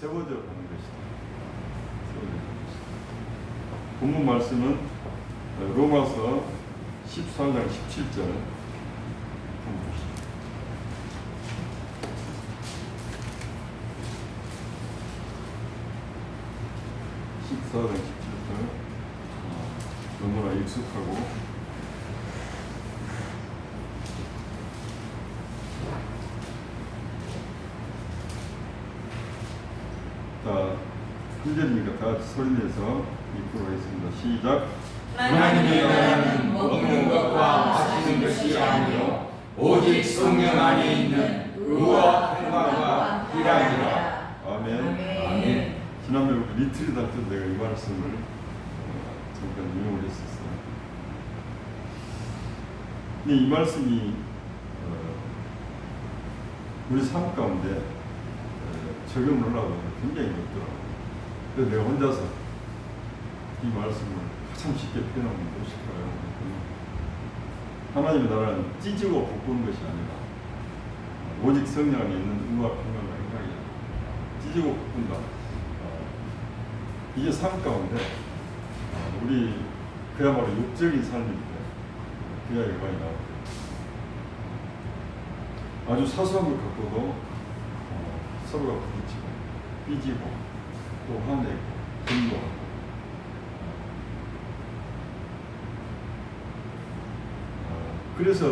세워져 가는 것이다. 세워져 가는 것이다. 본문 말씀은 로마서 14장 17절 14장 17절 너무나 익숙하고 자, 1절이니까 다 같이 소리내서 읽도록 하겠습니다. 시작. 하나님의 나라는 먹는 것과 마시는 것이 아니요 오직 성령 안에 있는 의와 평강과 희락이라. 아멘. 아멘. 지난번에 우리 리트릿 할 때 내가 이 말씀을 잠깐 인용을 했었어요. 근데 이 말씀이 우리 삶 가운데 적용을 하려고 굉장히 어렵더라고요. 그래서 내가 혼자서 이 말씀을 가장 쉽게 표현하면 무엇일까요? 하나님의 나라는 찢고 볶는 것이 아니라 오직 성령 안에 있는 의와 평강과 희락이야. 찢고 볶는다. 이게 삶 가운데 우리 그야말로 육적인 삶인데 그 이야기가 많이 나오고 아주 사소한 것 갖고도 서로가 부딪히고 삐지고 또 화내고 분노하고 그래서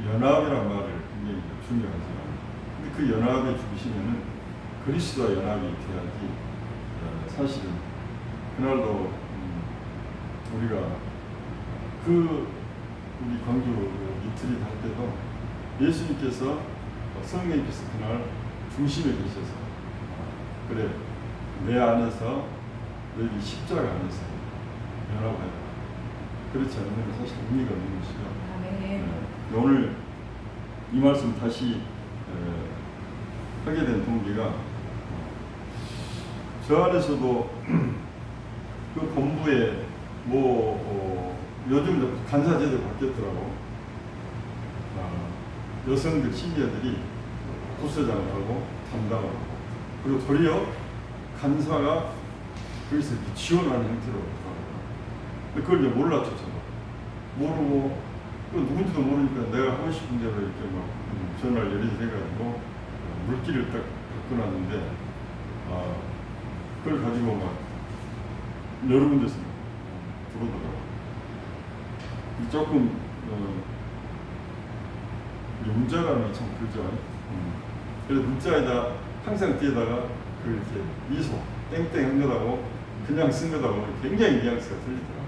연합이라는 말을 굉장히 중요하지만 근데 그 연합의 중심에는 그리스도와 연합이 돼야지 사실은 그날도 우리가 우리 광주 리트릿 할 때도 예수님께서 성령님께서 그날 중심에 계셔서 그래 내 안에서 너희 십자가 안에서 연합하여 그렇지 않으면 사실 의미가 없는 것이죠. 네. 오늘 이 말씀 다시 하게 된 동기가 저 안에서도 그 본부에 요즘 간사제도 바뀌었더라고. 여성들 시니어들이 부서장을 하고 담당을 하고 그리고 도리어 간사가 거기서 지원하는 형태로 근데 그걸 이제 몰랐죠. 저도 모르고 누군지도 모르니까 내가 하고 싶은 대로 이렇게 막 전화를 여리저리 해가지고 물기를 딱 바꿔놨는데 그걸 가지고 막 여러 군데서 들어오더라고요. 조금 문자라는 게 참 그죠. 그래서 문자에다 항상 뒤에다가 그 이렇게 미소 땡땡 한 거다고 그냥 쓴 거다고 굉장히 뉘앙스가 틀리더라고요.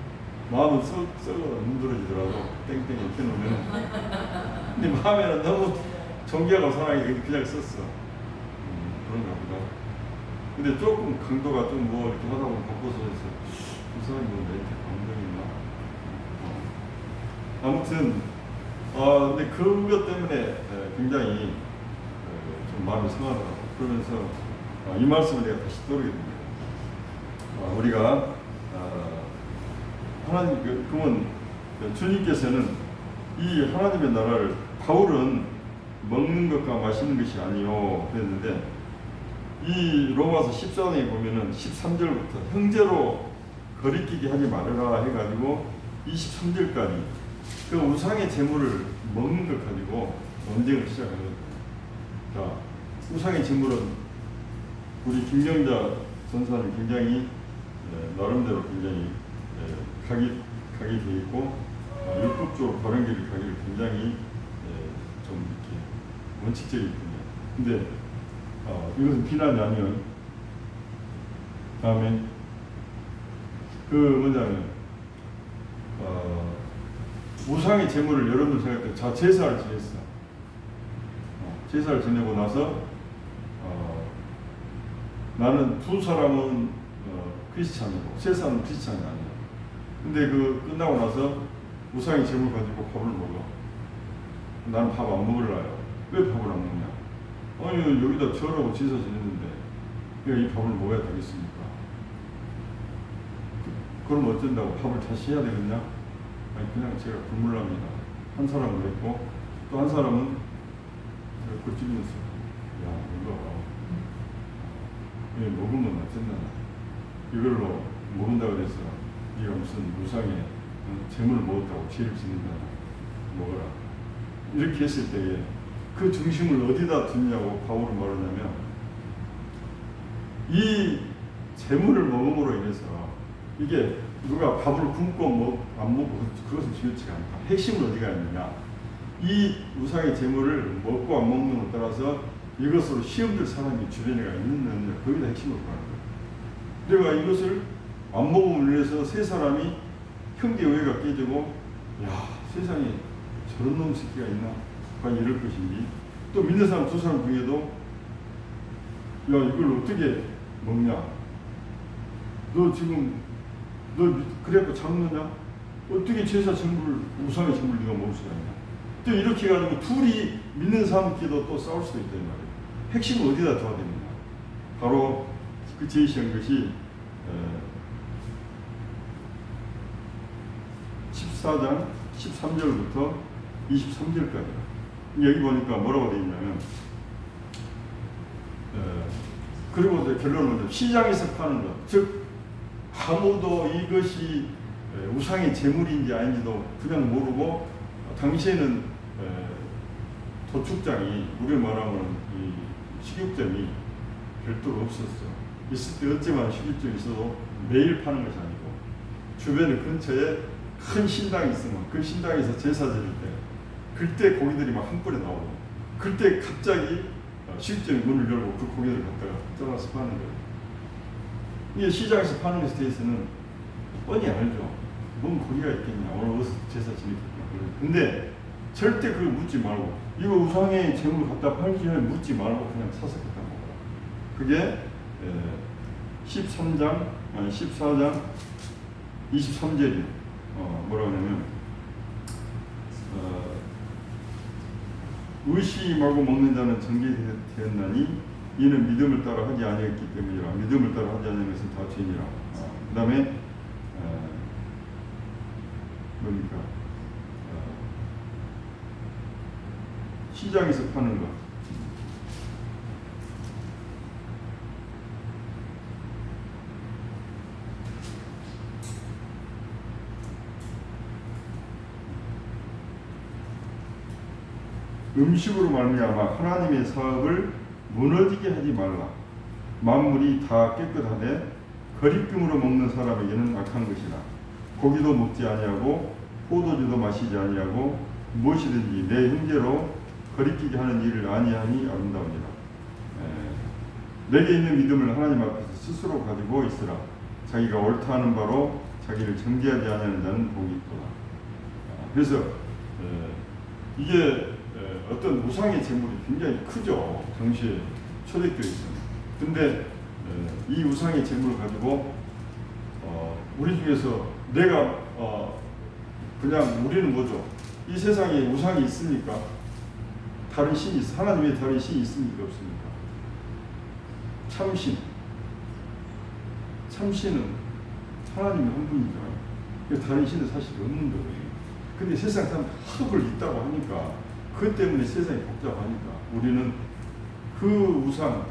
마음은 썩어 힘들어지더라도 땡땡 이렇게 놓으면 근데 마음에는 너무 존경하고 사랑이 그냥 썼어. 그런가 보다. 근데 조금 강도가 좀 뭐 이렇게 하다 보면 바꿔서 해서 이 사람이 뭐 멘트 감동이 있나? 아무튼 근데 그것 때문에 굉장히 좀 마음이 상하더라고요. 그러면서 이 말씀을 내가 다시 떠오르게 됩니다. 우리가 하나님 그러면 주님께서는 이 하나님의 나라를 바울은 먹는 것과 마시는 것이 아니요 그랬는데 이 로마서 14장에 보면은 13절부터 형제로 거리끼게 하지 말아라 해가지고 23절까지 그 우상의 재물을 먹는 것 가지고 논쟁을 시작하거든요. 자, 우상의 재물은 우리 김경자 전사는 굉장히 나름대로 굉장히 각이 되어 있고 율법적으로 바른 길을 가기를 굉장히 좀 이렇게 원칙적인 분이에요. 근데 이것은 비난이 아니면 다음에 그 뭐냐면 우상의 재물을 여러분들 생각할 때 자 제사를 지냈어. 제사를 지내고 나서 나는 두 사람은 크리스찬이고 세 사람은 크리스찬이 아니야. 근데 그 끝나고 나서 우상의 재물 가지고 밥을 먹어. 나는 밥 안 먹을래요. 왜 밥을 안 먹냐? 아니 여기다 절하고 제사 지냈는데 왜 이 밥을 먹어야 되겠습니까? 그럼 어쩐다고 밥을 다시 해야 되겠냐? 아니 그냥 제가 굶으랍니다. 한 사람은 그랬고 또 한 사람은 그걸 찌면서 야 이거 먹으면 어쨌나 이걸로 먹는다고 해서 네가 무슨 우상에 재물을 먹었다고 죄를 짓는다 먹어라 이렇게 했을 때에 그 중심을 어디다 두냐고 바울은 말하냐면 이 재물을 먹음으로 인해서 이게 누가 밥을 굶고 안 먹고 그것은 중요치가 않다. 핵심은 어디가 있느냐 이 우상의 재물을 먹고 안 먹는 것에 따라서 이것으로 시험될 사람이 주변에 있느냐 거기다 핵심을 보는 거예요. 내가 이것을 안 먹음으로 인해서 세 사람이 형제 우애가 깨지고 야 세상에 저런 놈 새끼가 있나 과연 이럴 것인지 또 믿는 사람 두 사람 중에도 야 이걸 어떻게 먹냐 너 지금 너 그래갖고 잡느냐 어떻게 제사 전부를 우상의 전부를 네가 먹을 수가 있냐 또 이렇게 해가지고 둘이 믿는 사람끼리도 또 싸울 수도 있단 말이에요. 핵심은 어디다 둬야 됩니까? 바로 그 제시한 것이 14장 13절부터 23절까지 여기 보니까 뭐라고 되어 있냐면 그리고 결론은 시장에서 파는 것 즉 아무도 이것이 우상의 재물인지 아닌지도 그냥 모르고 당시에는 도축장이 우리 말하면 이 식육점이 별도로 없었어. 있을 때 어찌만 식육점이 있어도 매일 파는 것이 아니고 주변에 근처에 큰 신당이 있으면 그 신당에서 제사 드릴 때 그때 고기들이 막 한 뿌리 나오고 그때 갑자기 식육점이 문을 열고 그 고기를 갖다가 떠나서 파는 거예요. 이게 시장에서 파는 것에 대해서는 뻔히 알죠. 뭔 고기가 있겠냐 오늘 어디서 제사 지내겠냐. 근데 절대 그걸 묻지 말고 이거 우상의 재물을 갖다 팔기 전에 묻지 말고 그냥 사서 갖다 먹어라. 그게 14장 23절이 뭐라고 하냐면 의심하고 먹는 자는 정죄되었나니 이는 믿음을 따라 하지 아니했기 때문이라. 믿음을 따라 하지 아니한 것은 다 죄니라. 그 다음에 뭡니까 시장에서 파는 것 음식으로 말미암아 하나님의 사업을 무너지게 하지 말라. 만물이 다 깨끗하되 거리낌으로 먹는 사람에게는 악한 것이라. 고기도 먹지 아니하고 포도주도 마시지 아니하고 무엇이든지 내 형제로 거리끼게 하는 일을 아니하니 아름다우니라. 내게 있는 믿음을 하나님 앞에서 스스로 가지고 있으라. 자기가 옳다 하는 바로 자기를 정죄하지 아니하는 자는 복이 있도다. 그래서 이게 어떤 우상의 재물이 굉장히 크죠. 당시에 초대교회에서는. 근데 이 우상의 재물을 가지고 우리 중에서 내가 그냥 우리는 뭐죠? 이 세상에 우상이 있습니까? 다른 신이 있어. 하나님 외에 다른 신이 있습니까? 없습니까? 참신. 참신은 하나님이 한 분이죠. 다른 신은 사실 없는 거예요. 근데 세상 사람들 하도 그걸 있다고 하니까 그 때문에 세상이 복잡하니까 우리는 그 우상,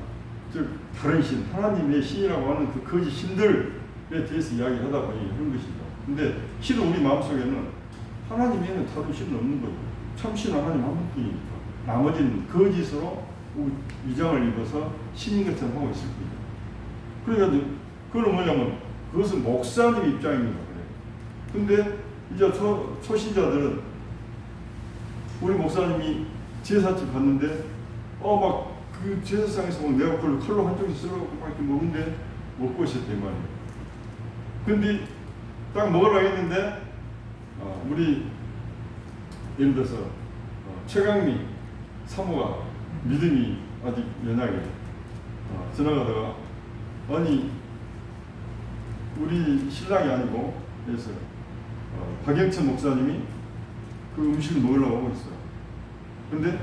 즉 다른 신, 하나님의 신이라고 하는 그 거짓 신들에 대해서 이야기하다 보니 그런 것이죠. 근데 실은 우리 마음속에는 하나님 외에는 다른 신은 없는 거예요. 참신은 하나님 한 분뿐이니까. 나머지는 거짓으로 위장을 입어서 신인 것처럼 하고 있을 거예요. 그러니까 그건 뭐냐면 그것은 목사님 입장입니다. 근데 이제 초신자들은 우리 목사님이 제사집 갔는데 막 그 제사상에서 막 내가 그걸 칼로 한쪽에서 썰어갖고 막 이렇게 먹는데 먹고 있었단 말이에요. 근데 딱 먹으러 했는데 우리 예를 들어서 최강미 사모가 믿음이 아직 연약해. 지나가다가 아니 우리 신랑이 아니고 그래서 박영천 목사님이 그 음식을 먹으려고 하고 있어요. 근데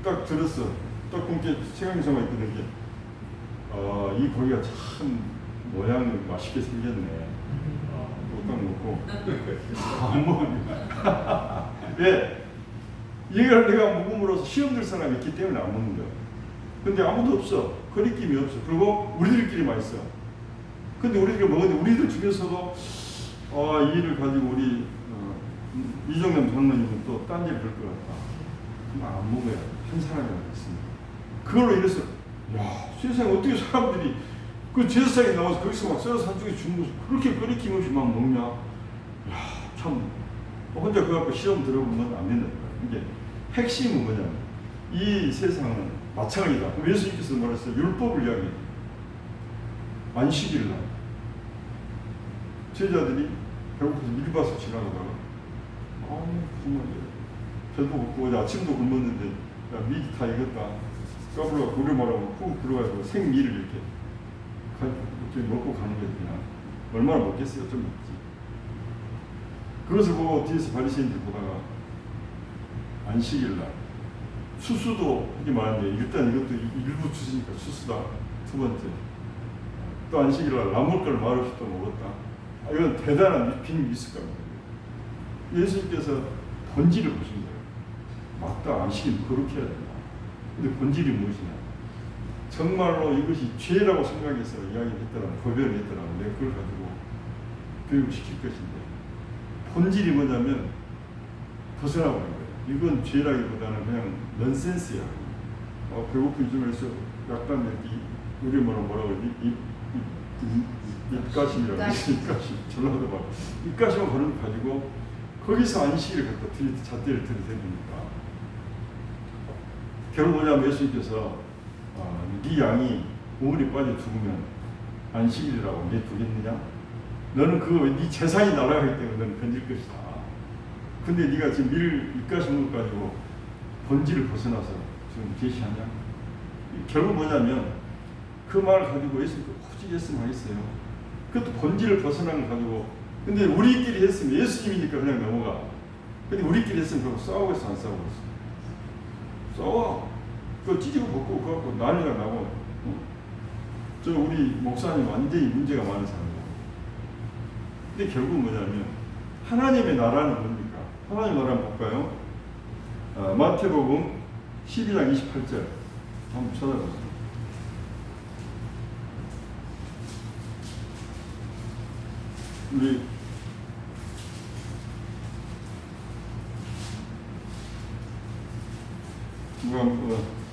딱 들었어. 딱 그렇게 최강미사가 있거든요. 이 고기가 참 모양이 맛있게 생겼네. 딱 먹고 안 먹으니까. 왜? 이걸 내가 먹음으로써 시험 들 사람이 있기 때문에 안 먹는 거야. 근데 아무도 없어. 거리낌이 없어. 그리고 우리들끼리만 있어. 근데 우리가 먹었는데 우리들 중에서도 이 일을 가지고 우리 이정남 장로님은 또 딴 일을 할 것 같다. 그럼 안 먹어야 한 사람이라고 했습니다. 그걸로 인해서 세상에 어떻게 사람들이 그 제사상에 나와서 거기서 막 썰어서 한쪽에 주는 것을 그렇게 끓이김 없이 막 먹냐. 참 혼자 그거 갖고 시험 들어보면 안 된다. 이게 핵심은 뭐냐면 이 세상은 마찬가지다. 예수님께서 말했어요. 율법을 이야기해. 안식일 날 제자들이 배고파서 밀밭을 지나가다가 정말 배도 고프고 어제 아침도 굶었는데 야 밀이 다 익었다. 까불어가 고려 말하고 푹 들어가지고 생밀을 이렇게 먹고 가는 거예요. 그냥 얼마나 먹겠어요? 좀 먹지. 그것을 보고 뒤에서 바리새인들 보다가 안식일 날 수수도 이렇게 말하는데 일단 이것도 일부 주시니까 수수다. 두 번째 또 안식일 날 나물가를 말없이 또 먹었다. 이건 대단한 빈 미숙감입니다. 예수님께서 본질을 보신 거예요. 맞다. 안식일 그렇게 해야 된다. 근데 본질이 무엇이냐? 정말로 이것이 죄라고 생각해서 이야기했더라면 고별을 했더라면 내가 그걸 가지고 교육을 시킬 것인데 본질이 뭐냐면 벗어나버린 거예요. 이건 죄라기보다는 그냥 넌센스야. 배고픈 쯤에서 약간 이렇게 우리 뭐라고 그러지? 입가심이라고 하지. 입가심. 전라도 말. 입가심을 가지고 거기서 안식일을 갖다 잣대를 들이대니까 결국 뭐냐면 예수님께서 네 양이 우물에 빠져 죽으면 안식일이라고 내두겠느냐? 너는 네 재산이 날아가기 때문에 너는 건질 것이다. 근데 네가 지금 입가심을 가지고 본질을 벗어나서 지금 제시하냐? 결국 뭐냐면 그 말을 가지고 예수님께서 굳이 했으면 하겠어요. 그것도 본질을 벗어난 걸 가지고 근데 우리끼리 했으면 예수님이니까 그냥 넘어가. 근데 우리끼리 했으면 그거 싸우겠어 안 싸우겠어? 싸워. 그거 찢고 벗고 그거 갖고 난리가 나고 저 우리 목사님 완전히 문제가 많은 사람이에요. 근데 결국 뭐냐면 하나님의 나라는 뭡니까? 하나님의 나라는 볼까요? 마태복음 12장 28절 한번 찾아보세요. 우리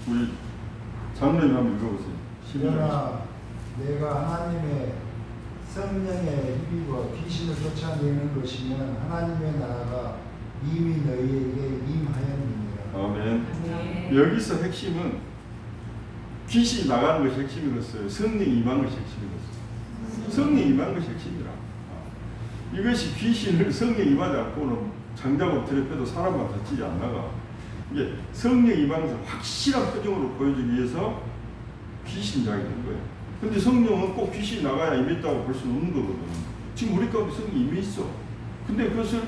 우리 장로님 한번 읽어보세요. 그러나 내가 하나님의 성령에 힘입어 귀신을 쫓아내는 것이면 하나님의 나라가 이미 너희에게 임하였느니라. 아멘. 네. 여기서 핵심은 귀신이 나가는 것이 핵심이었어요. 성령이 임한 것이 핵심이었어요. 성령이 임한 것이 핵심이라. 이것이 귀신을 성령이 임하지 않고는 장작으로 들여펴도 사람만 다치지 않나가. 이게 성령이 임한 것을 확실한 표정으로 보여주기 위해서 귀신 이야기 된 거예요. 근데 성령은 꼭 귀신이 나가야 임했다고 볼 수는 없는 거거든. 지금 우리 가운데 성령이 임해 있어. 근데 그것을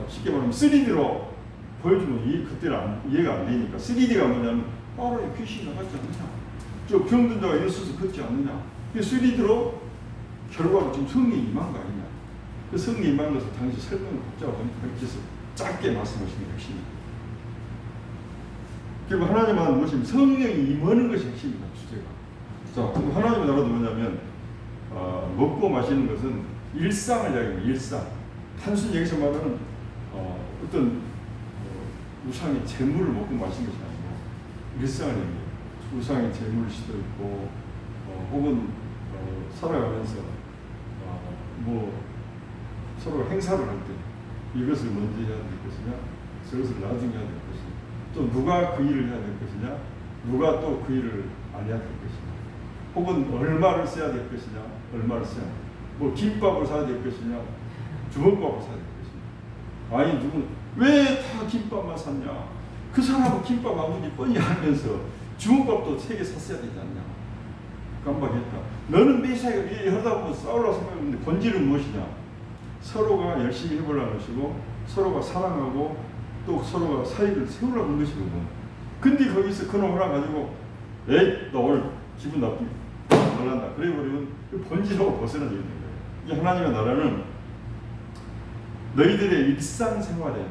쉽게 말하면 3D로 보여주면 그때는 이해가 안 되니까 3D가 뭐냐면 귀신이 나갔지 않느냐, 저 병든 자가 일어서서 걷지 않느냐. 3D로 결과로 지금 성령이 임한 거 아니냐. 그 성령이 임한 것을 당시 설명을 복잡하고 그래서 짧게 말씀하시는 게 핵심입니다. 결국 하나님 하는 것이 성령이 임하는 것이 핵심이다. 주제가. 자, 하나님의 나라도 뭐냐면 먹고 마시는 것은 일상을 이야기합니다. 일상. 단순히 여기서 말하는 어떤 우상의 재물을 먹고 마시는 것이 아니고 일상을 얘기해요. 우상의 재물일 수도 있고 혹은 살아가면서 서로 행사를 할 때 이것을 먼저 해야 될 것이냐, 저것을 나중에 해야 될 것이냐, 또 누가 그 일을 해야 될 것이냐, 누가 또 그 일을 안 해야 될 것이냐, 혹은 얼마를 써야 될 것이냐, 얼마를 써야 될 것이냐, 김밥을 사야 될 것이냐, 주먹밥을 사야 될 것이냐. 아니 누군 왜 다 김밥만 샀냐? 그 사람은 김밥 아버지 뻔히 알면서 주먹밥도 3개 샀어야 되지 않냐? 깜빡했다. 너는 메시아가 하다 보면 싸우려고 생각했는데 본질은 무엇이냐? 서로가 열심히 해보려는 것이고 서로가 사랑하고 또 서로가 사이를 세우려는 것이거든. 근데 거기서 그놈 하나 가지고 에이 너 오늘 기분 나쁘게 놀란다 그래버리면 그 본질하고 벗어나져 있는 거예요. 이 하나님의 나라는 너희들의 일상생활에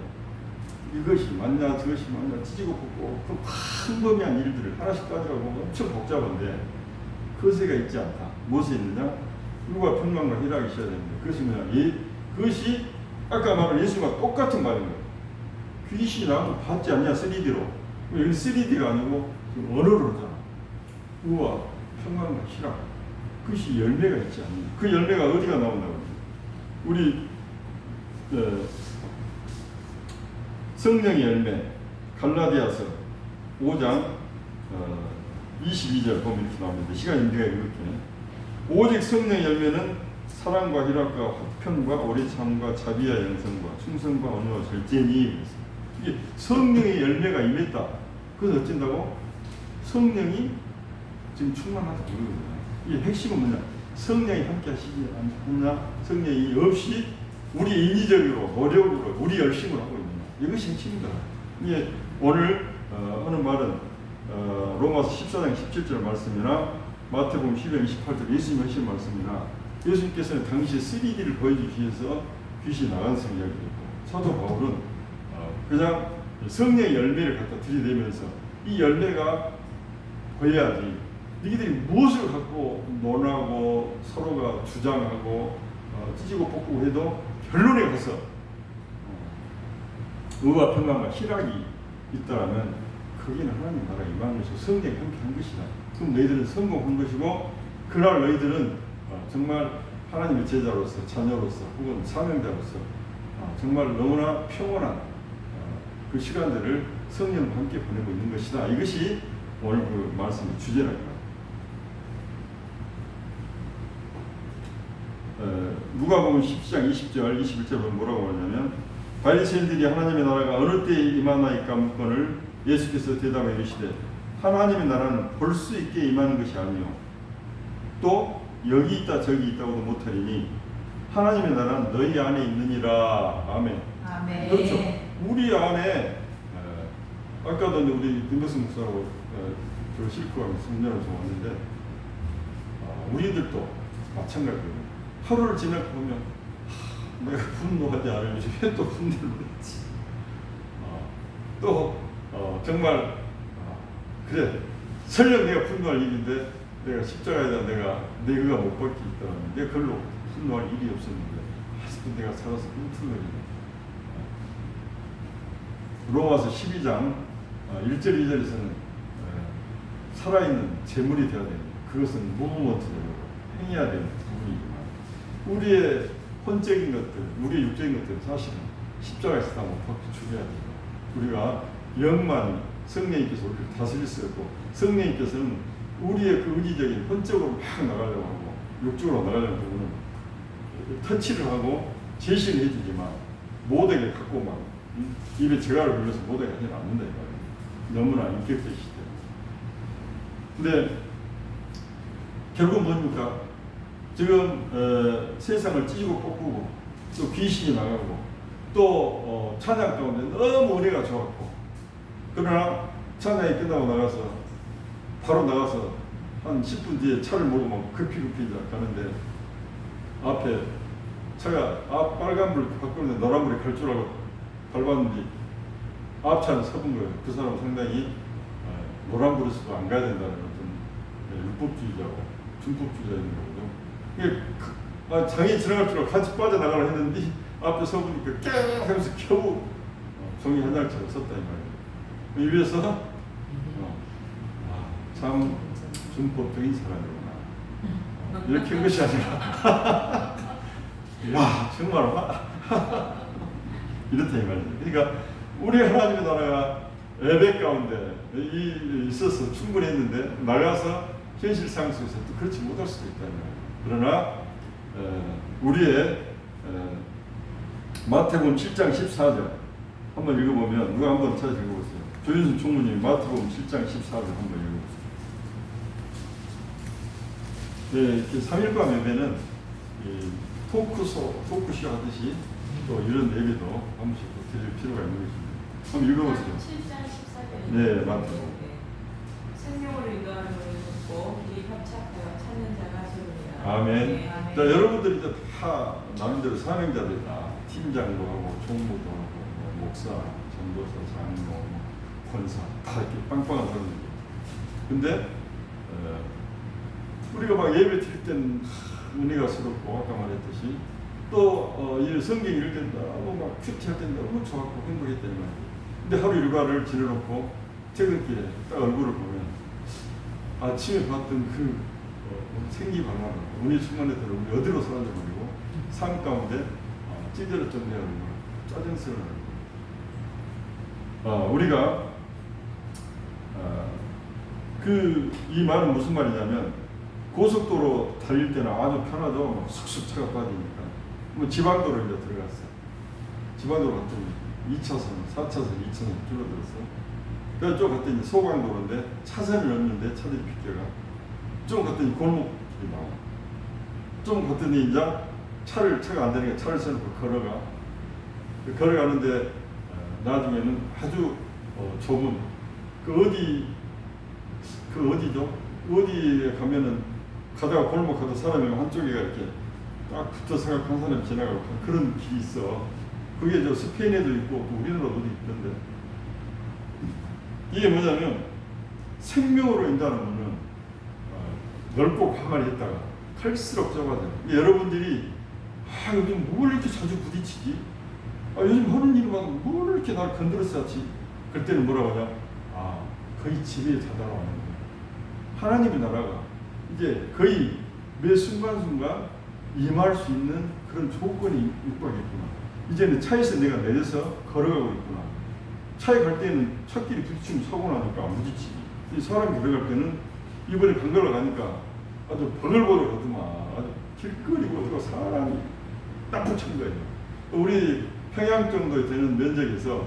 이것이 맞냐 저것이 맞냐 찢고 뽑고 그 광범위한 일들을 하나씩 따지라고 엄청 복잡한데 거세가 있지 않다. 무엇이 있느냐? 누가 평강과 희락이 있어야 됩니다. 그것이 뭐냐? 그것이 아까 말한 예수가 똑같은 말인 거예요. 귀신이 나도 받지 않냐 3D로. 여기 3D가 아니고 언어로 하잖아. 우와 평강과 희락. 그것이 열매가 있지 않느냐. 그 열매가 어디가 나온다고? 우리 성령의 열매 갈라디아서 5장 22절 보면 이렇게 나옵니다. 시간이 문제가 이렇게 오직 성령의 열매는 사랑과 희락과 화평과 오래참과 자비와 양성과 충성과 온유와 절제니. 이게 성령의 열매가 임했다. 그래서 어쩐다고? 성령이 지금 충만하다. 이게 핵심은 뭐냐? 성령이 함께 하시지 않나? 성령이 없이 우리 인위적으로 노력으로 우리 열심을 하고 있느냐? 이것이 핵심이다. 이게 오늘 하는 말은 로마서 14장 17절 말씀이나 마태복음 12장 28절 예수님 하신 말씀이나 예수님께서는 당시 3D를 보여주기 위해서 귀신이 나간 성을 이야기했고 사도 바울은 그냥 성령의 열매를 갖다 들이대면서 이 열매가 보여야지 너희들이 무엇을 갖고 논하고 서로가 주장하고 찢고 뽑고 해도 결론에 가서 의와 평강과 희락이 있다면 거기는 하나님 나라가 임하는 것이고 성령이 함께 한 것이다. 그럼 너희들은 성공한 것이고 그날 너희들은 정말 하나님의 제자로서 자녀로서 혹은 사명자로서 정말 너무나 평온한 그 시간들을 성령과 함께 보내고 있는 것이다. 이것이 오늘 그 말씀의 주제랍니다. 누가복음 10장 20절 21절은 뭐라고 하냐면 바리새인들이 하나님의 나라가 어느 때에 임하나이까 묻거늘 예수께서 대답하여 이르시되 하나님의 나라는 볼 수 있게 임하는 것이 아니요 또 여기 있다 저기 있다고도 못하리니 하나님의 나라는 너희 안에 있느니라. 아멘. 아멘. 그렇죠. 우리 안에 아까도 우리 김백승 목사하고 저 실크하고 성전을 좀 왔는데 우리들도 마찬가지예요. 하루를 지나고 보면 내가 분노하지 않으면서 왜 또 분노를 했지. 또 정말 그래 설령 내가 분노할 일인데 내가 십자가에다 내가 못 받기 있다면 내가 그걸로 분노할 일이 없었는데 아직도 내가 살아서 꿈틀거리네. 로마서 12장 1절 2절에서는 살아있는 재물이 되어야 됩니다. 그것은 무브먼트적으로 행해야 되는 부분이지만 우리의 혼적인 것들, 우리의 육적인 것들은 사실은 십자가에서 다 못 받고 죽여야 됩니다. 우리가 영만 성령님께서 우리를 다스릴 수 없고 성령님께서는 우리의 그 의지적인 혼적으로 막 나가려고 하고 육적으로 나가려는 부분은 터치를 하고 제시를 해주지만 못하게 갖고 막 입에 재갈을 불려서 못하게 하지는 않는다 이거예요. 너무나 인격적이시죠. 근데 결국 뭡니까? 지금 세상을 찢고 뽑고 또 귀신이 나가고 또 찬양 가운데 너무 은혜가 좋았고 그러나 찬양이 끝나고 나가서 바로 나가서 한 10분 뒤에 차를 몰고 막 급히 가는데 앞에 차가 빨간불 바꾸는데 노란불이 갈 줄 알고 밟았는데 앞차는 서본 거예요. 그 사람은 상당히 노란불에서도 안 가야 된다는 어떤 율법주의자고 준법주의자인 거거든요. 장이 지나갈 줄 알고 같이 빠져나가려 했는데 앞에 서보니까 깨 하면서 겨우 종이 한 장처럼 썼다 이 말이에요. 입에서 참 준법적인 사람이구나. 이렇게 한 것이 아니라 야 정말 이렇다 이 말이죠. 그러니까 우리 하나님의 나라가 예배 가운데 있어서 충분히 했는데 나가서 현실상 속에서 또 그렇지 못할 수도 있다는 거예요. 그러나 우리의 마태복음 7장 14절 한번 읽어보면 누가 한번 찾아 읽어보세요. 조윤순 총무님 마태복음 7장 14절 한번 읽어보세요. 네, 이렇게 3일밤 예배는 토크쇼 하듯이 또 이런 예배도 한 번씩 드릴 필요가 있는 것입니다. 한번 읽어보세요. 7장 14절. 네, 맞죠. 생명을 인도하는 것을 듣고 길이 협착하여 찾는 자가 주리라. 아멘. 네, 아멘. 자, 여러분들이 이제 다 나름대로 사명자들이다. 팀장도 하고 총무도 하고 목사, 전도사, 장로, 권사 다 이렇게 빵빵한 사람들이. 근데 우리가 막 예배 드릴 때는 은혜가 스럽고 아까 말했듯이 또 이 성경 읽을 때는 너무 막 큐티할 때는 너무 좋았고 행복했다는 말이에요. 근데 하루 일과를 지내놓고 퇴근길에 딱 얼굴을 보면 아침에 봤던 그 생기발랄한 운이 충만했던 얼굴이 어디로 사라져 버리고 삶 가운데 찌들었던 내 얼굴, 짜증스러운 얼굴. 우리가 이 말은 무슨 말이냐면 고속도로 달릴 때는 아주 편하죠. 막 쑥쑥 차가 빠지니까. 뭐 지방도로 이제 들어갔어요. 지방도로 갔더니 2차선, 4차선, 2차선 줄어들었어. 그래서 좀 갔더니 소강도로인데 차선이 없는데 차들이 비껴가. 좀 갔더니 골목길이 나와. 좀 갔더니 이제 차가 안 되니까 차를 세놓고 걸어가. 걸어가는데 나중에는 아주 좁은 어디죠? 어디에 가면은 가다가 골목 가다 사람이 한쪽에가 이렇게 딱 붙어서 한 사람이 지나가고 그런 길이 있어. 그게 저 스페인에도 있고 또 우리나라도 있던데. 이게 뭐냐면 생명으로 인다는 거는 넓고 가만히 있다가 갈수록 좁아져요. 여러분들이 요즘 뭘 이렇게 자주 부딪히지? 요즘 하는 일만 뭘 이렇게 날 건드렸었지? 그때는 뭐라고 하냐? 거의 집에 다다라는 거예요. 하나님의 나라가 이제 거의 매 순간순간 임할 수 있는 그런 조건이 육박했구나. 이제는 차에서 내가 내려서 걸어가고 있구나. 차에 갈 때는 차끼리 부딪히면 사고 나니까 안 부딪히지. 이 사람이 걸어갈 때는 이번에 강걸로 가니까 아주 버글버글 하더만 아주 길거리고 어디가 사람이 딱 붙은 거예요. 우리 평양 정도 되는 면적에서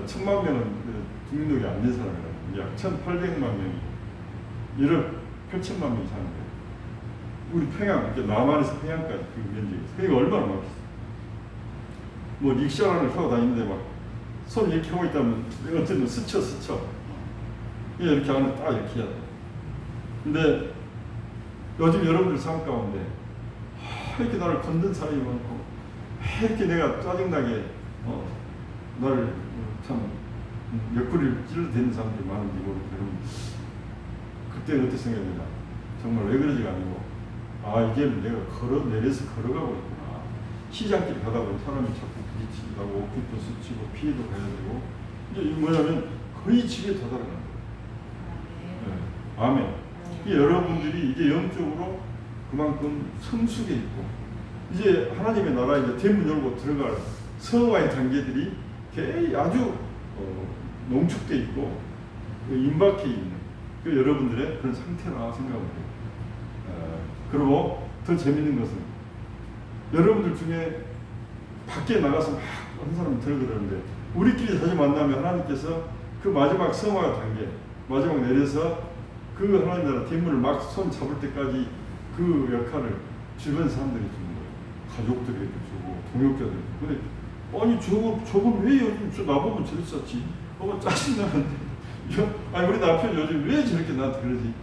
1000만 명은 국민력이 안 된 사람이라고. 약 1800만 명이 1억 8천만 명이 사는 거예요. 우리 평양, 남한에서 평양까지 그 면적에서. 그러니까 얼마나 많겠어. 뭐 릭샤를 타고 다니는데 막 손 이렇게 하고 있다면 어쨌든 스쳐. 이렇게 하면 딱 이렇게 해야 돼. 근데 요즘 여러분들 삶 가운데 이렇게 나를 건든 사람이 많고 이렇게 내가 짜증나게 나를 참 옆구리를 찔러대는 사람들이 많은지 모르겠어요. 여러분 그때 어떻게 생각합니다. 정말 왜 그러지가 아니고 이제 내가 내려서 걸어가고 있구나. 시장길 가다 보니 사람이 자꾸 부딪히기도 하고 옷깃도 스치고 피해도 가야 되고 이제 이게 뭐냐면 거의 집에 다다르는 거예요. 네. 아멘. 여러분들이 이제 영적으로 그만큼 성숙해 있고 이제 하나님의 나라에 이제 대문 열고 들어갈 성화의 단계들이 아주 농축돼 있고 임박해 있는 여러분들의 그런 상태라 생각을 해요. 그리고 더 재밌는 것은 여러분들 중에 밖에 나가서 막 한 사람이 들어그러는데 우리끼리 다시 만나면 하나님께서 그 마지막 성화 단계 마지막 내려서 그 하나님 나라 대문을 막 손 잡을 때까지 그 역할을 주변 사람들이 주는 거예요. 가족들에게 주고 동역자들에게. 근데 아니 저건 왜 요즘 나보면 저리 썼지? 짜증나는데. 우리 남편 요즘 왜 저렇게 나한테 그러지?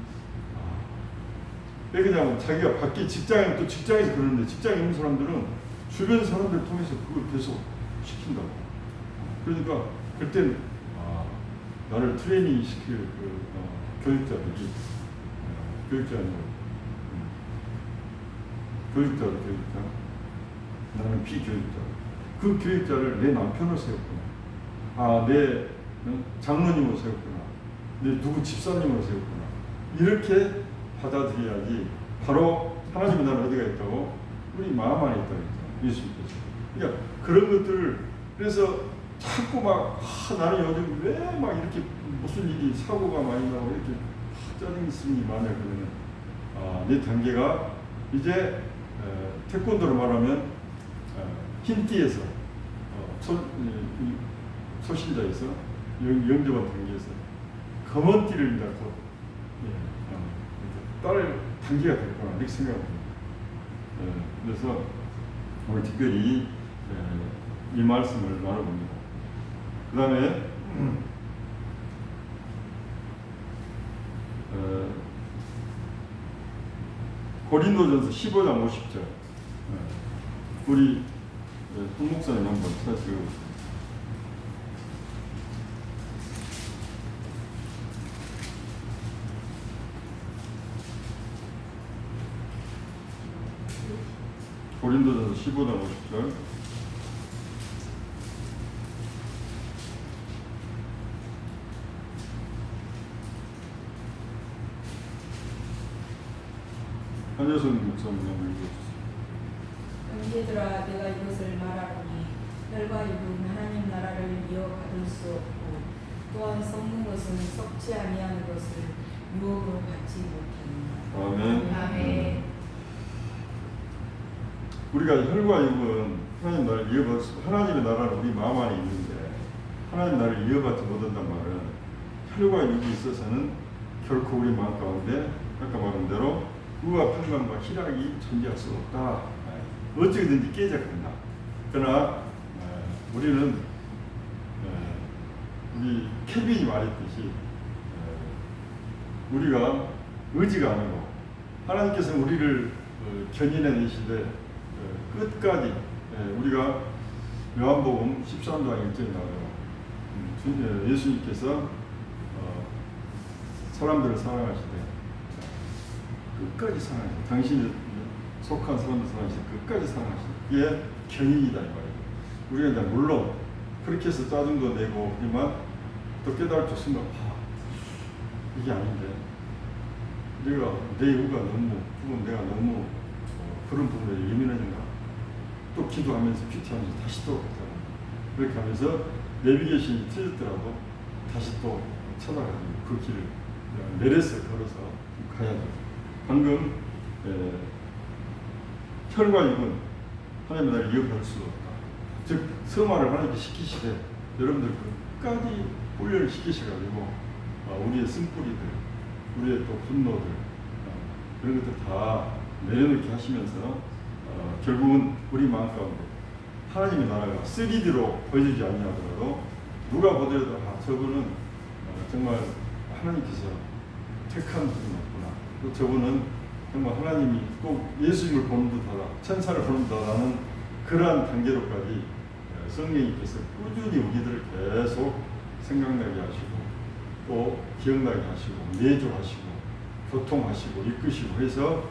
왜 그냥 자기가 밖에 직장에 또 직장에서 그러는데 직장에 있는 사람들은 주변 사람들 통해서 그걸 계속 시킨다고. 그러니까 그때는 나를 트레이닝 시킬 교육자들이 교육자 나는 비교육자. 그 교육자를 내 남편으로 세웠구나. 내 장로님으로 세웠구나. 내 누구 집사님으로 세웠구나. 이렇게 받아들여야지. 바로 하나님의 나라 어디가 있다고? 우리 마음 안에 있다고 했잖아요. 예수님께서. 그러니까 그런 것들을 그래서 자꾸 막 나는 요즘 왜 막 이렇게 무슨 일이 사고가 많이 나고 이렇게 짜증스러움이 많아요. 그러면 내 단계가 이제 태권도로 말하면 흰띠에서 초신자에서 영접한 단계에서 검은 띠를 이제 곧 딸 단계가 됐구나 이렇게 생각합니다. 그래서 오늘 특별히 이 말씀을 나눠봅니다. 그 다음에 고린도전서 15장 50절 우리 홍 목사님 한번 찾아주세요. 고린도전서 15장 50절. 한여성 목사님 한번 읽어주세요. 형제들아 내가 이것을 말하노니 혈과 육은 하나님 나라를 이어받을 수 없고 또한 썩는 것은 썩지 아니하는 것을 유혹으로 받지 못하느니라. 아멘. 아멘. 우리가 혈과 육은 하나님 나라를 이어받을 수, 하나님의 나라는 우리 마음 안에 있는데 하나님 나라를 이어받지 못한단 말은 혈과 육이 있어서는 결코 우리 마음 가운데 아까 말한 대로 우와 평강과 희락이 존재할 수 없다. 어떻게든지 깨져간다. 그러나 우리는 우리 케빈이 말했듯이 우리가 의지가 않은 거 하나님께서는 우리를 견인해 내시되 끝까지 우리가 요한복음 13장 1절에 나와요. 예수님께서 사람들을 사랑하시되 끝까지 사랑하시되 당신이 속한 사람들 사랑하시되 끝까지 사랑하시되 그게 견인이다 이 말이에요. 우리가 이제 물론 그렇게 해서 짜증도 내고 하지만 또 깨달을 순간 이게 아닌데 내가 내 이유가 너무 내가 너무 그런 부분에 예민해진가 또 기도하면서 큐티하면서 다시 또 그렇게 하면서 내비게이션이 틀렸더라도 다시 또 찾아가지고 그 길을 내려서 걸어서 가야 돼요. 방금 혈과 육은 하나님의 나라를 이어받을 수가 없다. 즉 성화를 하나님께 시키시되 여러분들 끝까지 훈련을 시키셔가지고 우리의 쓴뿌리들, 우리의 또 분노들 그런 것들 다 내려놓게 하시면서 결국은 우리 마음 가운데 하나님의 나라가 3D로 보여지지 아니하더라도 누가 보더라도 저분은 정말 하나님께서 택한 분이었구나. 또 저분은 정말 하나님이 꼭 예수님을 보는 듯하다, 천사를 보는 듯하다는 그러한 단계로까지 성령님께서 꾸준히 우리들을 계속 생각나게 하시고 또 기억나게 하시고 내조하시고 교통하시고 이끄시고 해서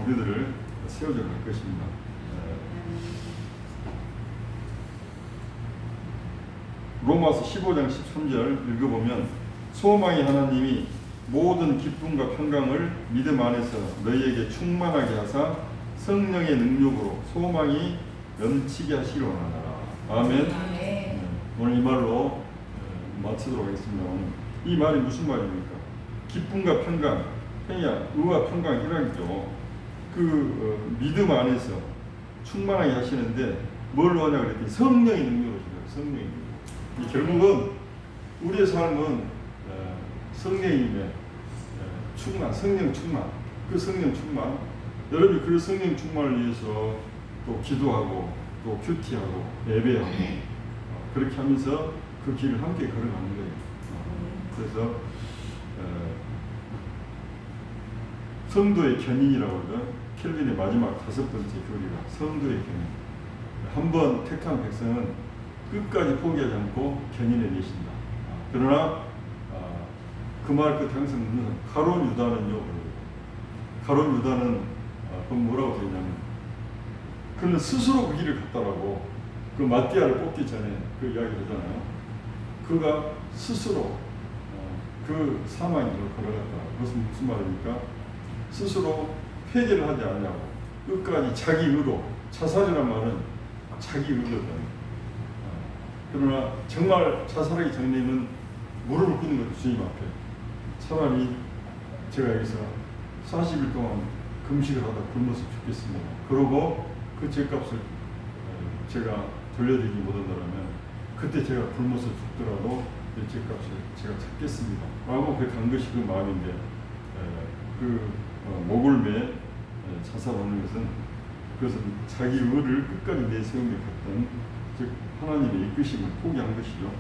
우리들을 세워져 갈 것입니다. 로마서 15장 13절 읽어보면 소망이 하나님이 모든 기쁨과 평강을 믿음 안에서 너희에게 충만하게 하사 성령의 능력으로 소망이 넘치게 하시기 원하노라. 아멘. 오늘 이 말로 마치도록 하겠습니다. 이 말이 무슨 말입니까? 기쁨과 평강, 의와 평강 희락이죠. 믿음 안에서 충만하게 하시는데 뭘 하냐 그랬더니 성령의 능력으로 주세요. 성령의 능력. 결국은 우리의 삶은 성령님의 충만, 성령 충만, 그 성령 충만. 여러분이 그 성령 충만을 위해서 또 기도하고 또 큐티하고 예배하고 그렇게 하면서 그 길을 함께 걸어가는 거예요. 그래서 성도의 견인이라고 그러죠. 켈빈의 마지막 5번째 교리가 성도의 견인. 한번 택한 백성은 끝까지 포기하지 않고 견인해 내신다. 그러나 그 말 끝에 항상 묻는 가룟 유다는요. 가룟 유다는 그건 뭐라고 되어 있냐면 그는 스스로 그 길을 갔다라고 그 마띠아를 뽑기 전에 그 이야기를 하잖아요. 그가 스스로 그 사망의 길을 걸어갔다. 그것은 무슨 말입니까? 스스로 회개를 하지 않냐고 끝까지 자기 의로 자살이란 말은 자기 의거든. 그러나 정말 자살하기 전에는 무릎을 꿇는 거죠. 주님 앞에. 차라리 제가 여기서 40일 동안 금식을 하다 굶어서 죽겠습니다. 그러고 그 죄값을 제가 돌려드리지 못한다면 그때 제가 굶어서 죽더라도 내 죄값을 제가 찾겠습니다. 라고 간 것이 그 마음인데 목을 매 자살하는 것은 그것은 자기 의를 끝까지 내세우며 갔던 즉 하나님의 이끄심을 포기한 것이죠.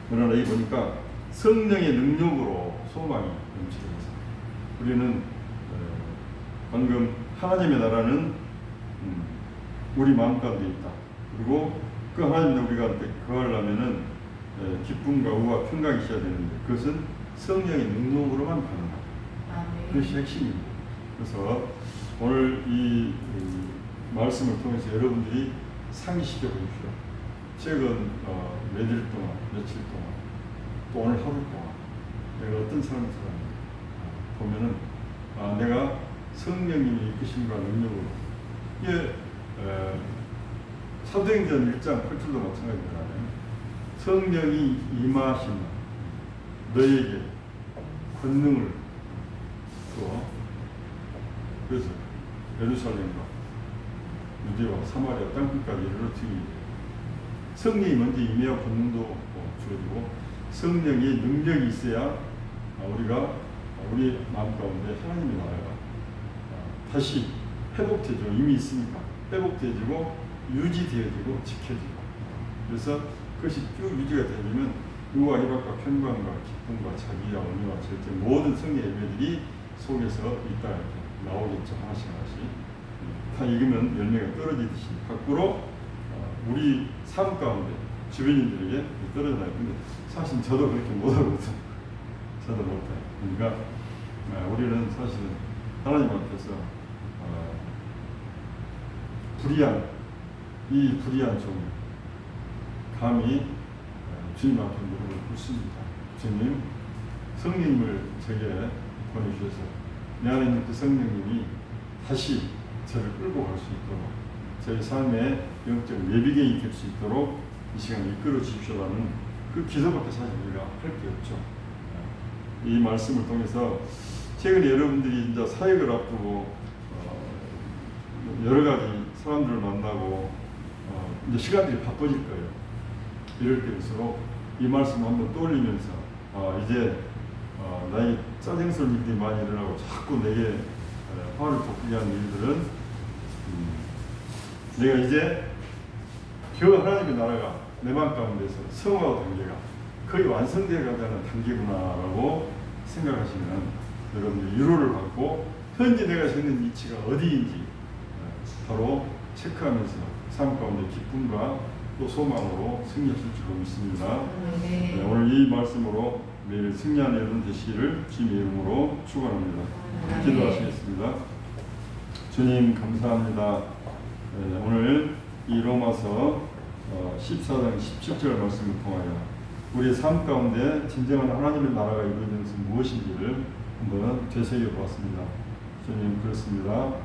그러나 이 보니까 성령의 능력으로 소망이 넘치면서 우리는 방금 하나님의 나라는 우리 마음 가운데 있다. 그리고 그 하나님의 우리가 거하려면은 기쁨과 우와 평강이 있어야 되는데 그것은 성령의 능력으로만 가능하다. 그것이 핵심입니다. 그래서 오늘 이 말씀을 통해서 여러분들이 상기시켜 보십시오. 최근 며칠 동안, 또 오늘 하루 동안 내가 어떤 삶을 살았는가 보면은 내가 성령님의 이끄심과 능력으로 이게 사도행전 1장 8절도 마찬가지입니다. 성령이 임하시면 너에게 권능을 주어 그래서 예루살렘과 유대와 사마리아 땅끝까지 이르러 증인이 성령이 먼저 임해야 권능도 주어지고 성령의 능력이 있어야 우리가 우리 마음 가운데 하나님의 나라가 다시 회복되죠. 이미 있으니까 회복되어지고 유지되어지고 지켜지고 그래서 그것이 쭉 유지가 되려면 의와 희락과 평강과 기쁨과 자기와 은혜와 절제 모든 성령의 예배들이 속에서 있다 이렇게 나오겠죠. 하나씩 다 익으면 열매가 떨어지듯이 밖으로 우리 삶 가운데 주변인들에게 떨어져나요. 근데 사실 저도 그렇게 못하거든요. 저도 못해요. 그러니까 우리는 사실은 하나님 앞에서 이 불의한 종이 감히 주님 앞에 무릎을 꿇습니다. 주님, 성령님을 제게 보내주셔서 내 안에 있는 그 성령님이 다시 저를 끌고 갈 수 있도록 저희 삶의 영적 내비게임이 될 수 있도록 이 시간을 이끌어 주십시오라는 그 기도밖에 사실 우리가 할 게 없죠. 이 말씀을 통해서 최근에 여러분들이 이제 사역을 앞두고 여러 가지 사람들을 만나고 이제 시간들이 바빠질 거예요. 이럴 때일수록 이 말씀을 한번 떠올리면서 이제 나에게 짜증스러운 일들이 많이 일어나고 자꾸 내게 화를 돋게 하는 일들은 내가 이제 그 하나님의 나라가 내 마음 가운데서 성화와 단계가 거의 완성되어 가자는 단계구나라고 생각하시면 여러분들이 위로를 받고 현재 내가 서 있는 위치가 어디인지 바로 체크하면서 삶 가운데 기쁨과 또 소망으로 승리하실 줄 믿습니다. 네, 오늘 이 말씀으로 매일 승리하는 여러분 되시기를 주님의 이름으로 축원합니다. 기도하시겠습니다. 주님 감사합니다. 오늘 이 로마서 14장 17절 말씀을 통하여 우리의 삶 가운데 진정한 하나님의 나라가 이루어지는 것은 무엇인지를 한번 되새겨 보았습니다. 주님 그렇습니다.